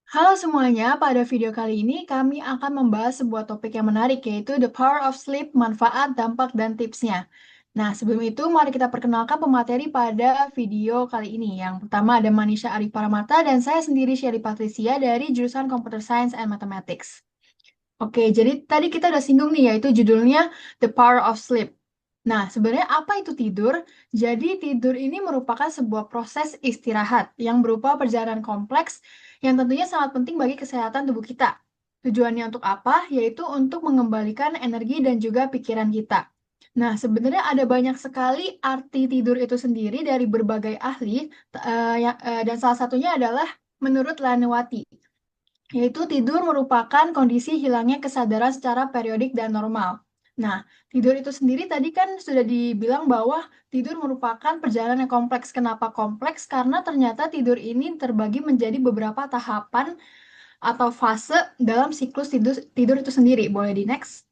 Halo semuanya, pada video kali ini kami akan membahas sebuah topik yang menarik yaitu The Power of Sleep, manfaat, dampak, dan tipsnya. Nah, sebelum itu mari kita perkenalkan pemateri pada video kali ini. Yang pertama ada Manisha Ariparamata dan saya sendiri Shelly Patricia dari jurusan Computer Science and Mathematics. Oke, jadi tadi kita udah singgung nih yaitu judulnya The Power of Sleep. Nah, sebenarnya apa itu tidur? Jadi, tidur ini merupakan sebuah proses istirahat yang berupa perjalanan kompleks yang tentunya sangat penting bagi kesehatan tubuh kita. Tujuannya untuk apa? Yaitu untuk mengembalikan energi dan juga pikiran kita. Nah, sebenarnya ada banyak sekali arti tidur itu sendiri dari berbagai ahli, dan salah satunya adalah menurut Lanewati, yaitu tidur merupakan kondisi hilangnya kesadaran secara periodik dan normal. Nah, tidur itu sendiri tadi kan sudah dibilang bahwa tidur merupakan perjalanan yang kompleks. Kenapa kompleks? Karena ternyata tidur ini terbagi menjadi beberapa tahapan atau fase dalam siklus tidur itu sendiri. Boleh di next?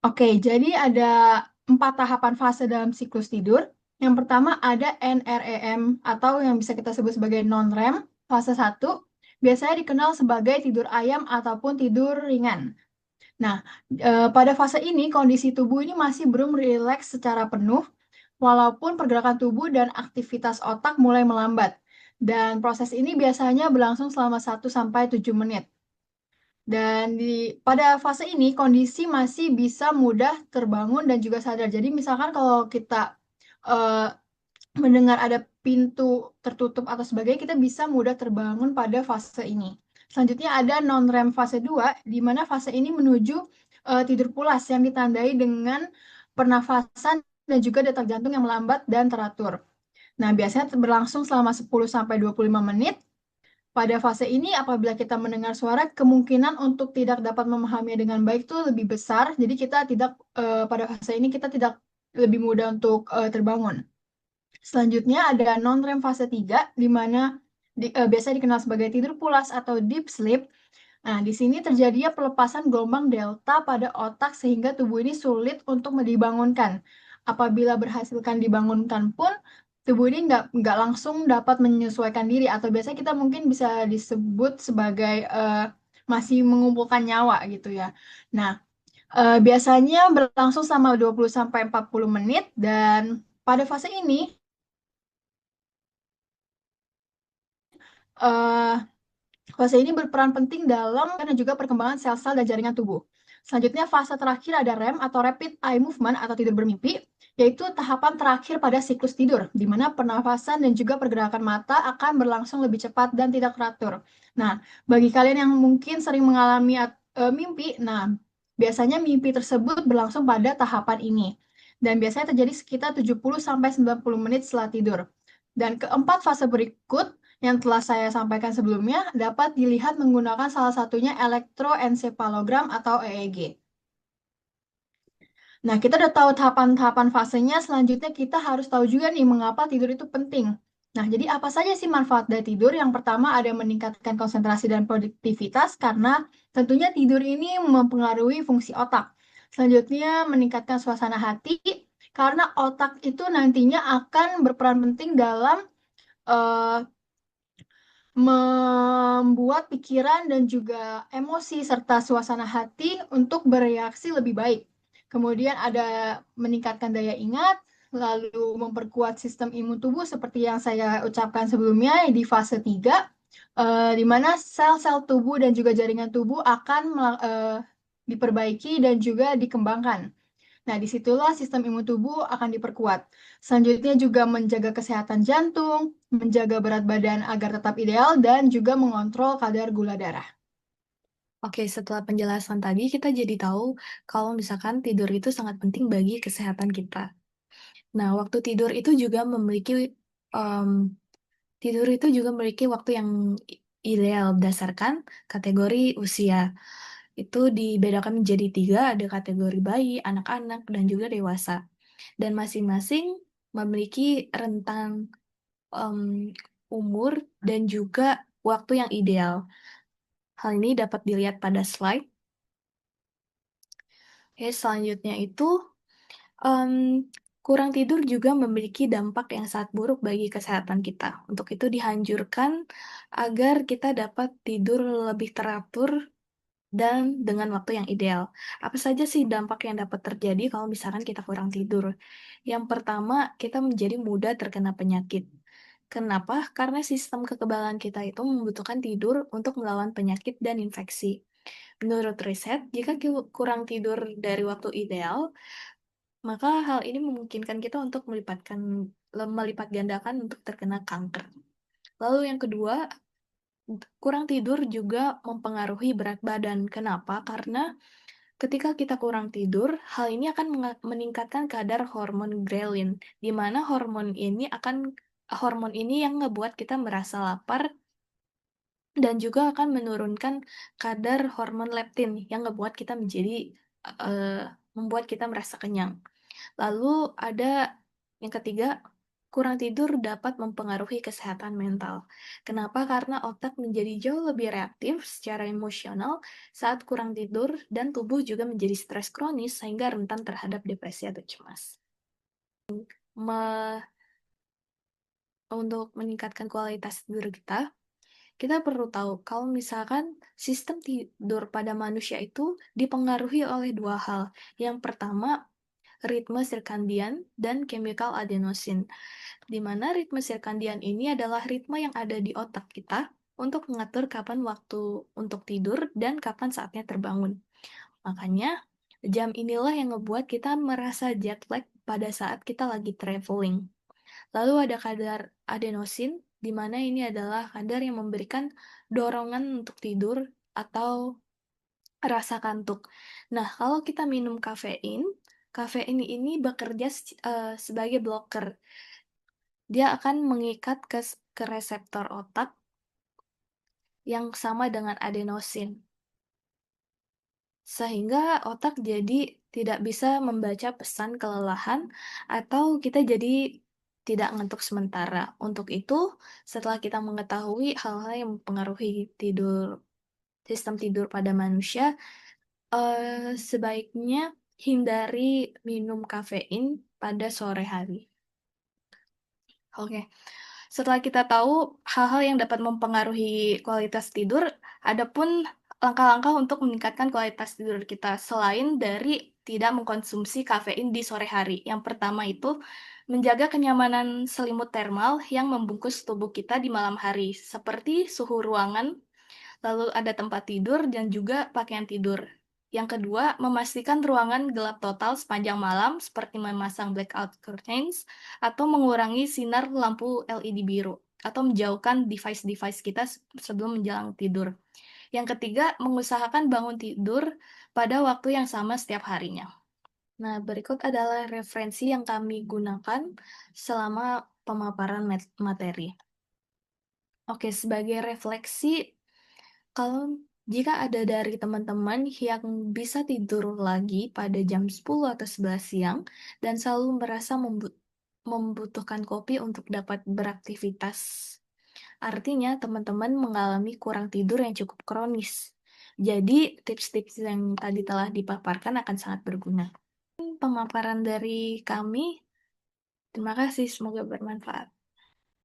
Oke, jadi ada 4 tahapan fase dalam siklus tidur. Yang pertama ada NREM atau yang bisa kita sebut sebagai non-REM, fase 1. Biasanya dikenal sebagai tidur ayam ataupun tidur ringan. Nah, pada fase ini kondisi tubuh ini masih belum rileks secara penuh, walaupun pergerakan tubuh dan aktivitas otak mulai melambat. Dan proses ini biasanya berlangsung selama 1 sampai 7 menit. Dan pada fase ini kondisi masih bisa mudah terbangun dan juga sadar. Jadi misalkan kalau kita eh, mendengar ada pintu tertutup atau sebagainya, kita bisa mudah terbangun pada fase ini. Selanjutnya ada non-REM fase 2, di mana fase ini menuju tidur pulas yang ditandai dengan pernafasan dan juga detak jantung yang melambat dan teratur. Nah, biasanya berlangsung selama 10 sampai 25 menit. Pada fase ini, apabila kita mendengar suara, kemungkinan untuk tidak dapat memahaminya dengan baik itu lebih besar. Jadi kita tidak pada fase ini kita tidak lebih mudah untuk terbangun. Selanjutnya ada non-REM fase 3, di mana biasa dikenal sebagai tidur pulas atau deep sleep. Nah, di sini terjadinya pelepasan gelombang delta pada otak sehingga tubuh ini sulit untuk dibangunkan. Apabila berhasilkan dibangunkan pun, tubuh ini nggak langsung dapat menyesuaikan diri atau biasanya kita mungkin bisa disebut sebagai masih mengumpulkan nyawa gitu ya. Nah, biasanya berlangsung selama 20 sampai 40 menit dan pada fase ini eh, fase ini berperan penting dalam dan juga perkembangan sel-sel dan jaringan tubuh. Selanjutnya, fase terakhir ada REM atau Rapid Eye Movement atau tidur bermimpi, yaitu tahapan terakhir pada siklus tidur, di mana pernafasan dan juga pergerakan mata akan berlangsung lebih cepat dan tidak teratur. Nah, bagi kalian yang mungkin sering mengalami mimpi, nah, biasanya mimpi tersebut berlangsung pada tahapan ini. Dan biasanya terjadi sekitar 70-90 menit setelah tidur. Dan keempat fase berikut yang telah saya sampaikan sebelumnya dapat dilihat menggunakan salah satunya elektroensefalogram atau EEG. Nah, kita udah tahu tahapan-tahapan fasenya, selanjutnya kita harus tahu juga nih mengapa tidur itu penting. Nah, jadi apa saja sih manfaat dari tidur? Yang pertama ada meningkatkan konsentrasi dan produktivitas karena tentunya tidur ini mempengaruhi fungsi otak. Selanjutnya meningkatkan suasana hati karena otak itu nantinya akan berperan penting dalam eh, membuat pikiran dan juga emosi serta suasana hati untuk bereaksi lebih baik. Kemudian ada meningkatkan daya ingat, lalu memperkuat sistem imun tubuh seperti yang saya ucapkan sebelumnya di fase 3, di mana sel-sel tubuh dan juga jaringan tubuh akan diperbaiki dan juga dikembangkan. Nah, disitulah sistem imun tubuh akan diperkuat. Selanjutnya juga menjaga kesehatan jantung, menjaga berat badan agar tetap ideal, dan juga mengontrol kadar gula darah. Oke, setelah penjelasan tadi kita jadi tahu kalau misalkan tidur itu sangat penting bagi kesehatan kita. Nah, waktu tidur itu juga em, waktu yang ideal berdasarkan kategori usia. Itu dibedakan menjadi 3, ada kategori bayi, anak-anak, dan juga dewasa. Dan masing-masing memiliki rentang em, umur dan juga waktu yang ideal. Hal ini dapat dilihat pada slide. Oke, selanjutnya itu em, Kurang tidur juga memiliki dampak yang sangat buruk bagi kesehatan kita. Untuk itu dianjurkan agar kita dapat tidur lebih teratur dan dengan waktu yang ideal. Apa saja sih dampak yang dapat terjadi kalau misalkan kita kurang tidur? Yang pertama, kita menjadi mudah terkena penyakit. Kenapa? Karena sistem kekebalan kita itu membutuhkan tidur untuk melawan penyakit dan infeksi. Menurut riset, jika kurang tidur dari waktu ideal, maka hal ini memungkinkan kita untuk melipat gandakan untuk terkena kanker. Lalu yang kedua, kurang tidur juga mempengaruhi berat badan. Kenapa? Karena ketika kita kurang tidur, hal ini akan meningkatkan kadar hormon ghrelin, di mana hormon ini yang ngebuat kita merasa lapar dan juga akan menurunkan kadar hormon leptin yang membuat kita merasa kenyang. Lalu ada yang ketiga, kurang tidur dapat mempengaruhi kesehatan mental. Kenapa? Karena otak menjadi jauh lebih reaktif secara emosional saat kurang tidur dan tubuh juga menjadi stres kronis sehingga rentan terhadap depresi atau cemas. Me- untuk meningkatkan kualitas tidur kita perlu tahu kalau misalkan sistem tidur pada manusia itu dipengaruhi oleh dua hal. Yang pertama, ritme sirkadian dan chemical adenosin, di mana ritme sirkadian ini adalah ritme yang ada di otak kita untuk mengatur kapan waktu untuk tidur dan kapan saatnya terbangun. Makanya, jam inilah yang ngebuat kita merasa jet lag pada saat kita lagi traveling. Lalu ada kadar adenosin, di mana ini adalah kadar yang memberikan dorongan untuk tidur atau rasa kantuk. Nah, kalau kita minum kafein, kafein ini bekerja sebagai blocker. Dia akan mengikat ke reseptor otak yang sama dengan adenosin, sehingga otak jadi tidak bisa membaca pesan kelelahan atau kita jadi tidak ngantuk sementara. Untuk itu, setelah kita mengetahui hal-hal yang mempengaruhi sistem tidur pada manusia, sebaiknya hindari minum kafein pada sore hari. Oke, setelah kita tahu hal-hal yang dapat mempengaruhi kualitas tidur, ada pun langkah-langkah untuk meningkatkan kualitas tidur kita selain dari tidak mengkonsumsi kafein di sore hari. Yang pertama itu menjaga kenyamanan selimut termal yang membungkus tubuh kita di malam hari, seperti suhu ruangan, lalu ada tempat tidur dan juga pakaian tidur. Yang kedua, memastikan ruangan gelap total sepanjang malam seperti memasang blackout curtains atau mengurangi sinar lampu LED biru atau menjauhkan device-device kita sebelum menjelang tidur. Yang ketiga, mengusahakan bangun tidur pada waktu yang sama setiap harinya. Nah, berikut adalah referensi yang kami gunakan selama pemaparan materi. Oke, sebagai refleksi, kalau jika ada dari teman-teman yang bisa tidur lagi pada jam 10 atau 11 siang dan selalu merasa membutuhkan kopi untuk dapat beraktivitas, artinya teman-teman mengalami kurang tidur yang cukup kronis. Jadi, tips-tips yang tadi telah dipaparkan akan sangat berguna. Pemaparan dari kami, terima kasih, semoga bermanfaat.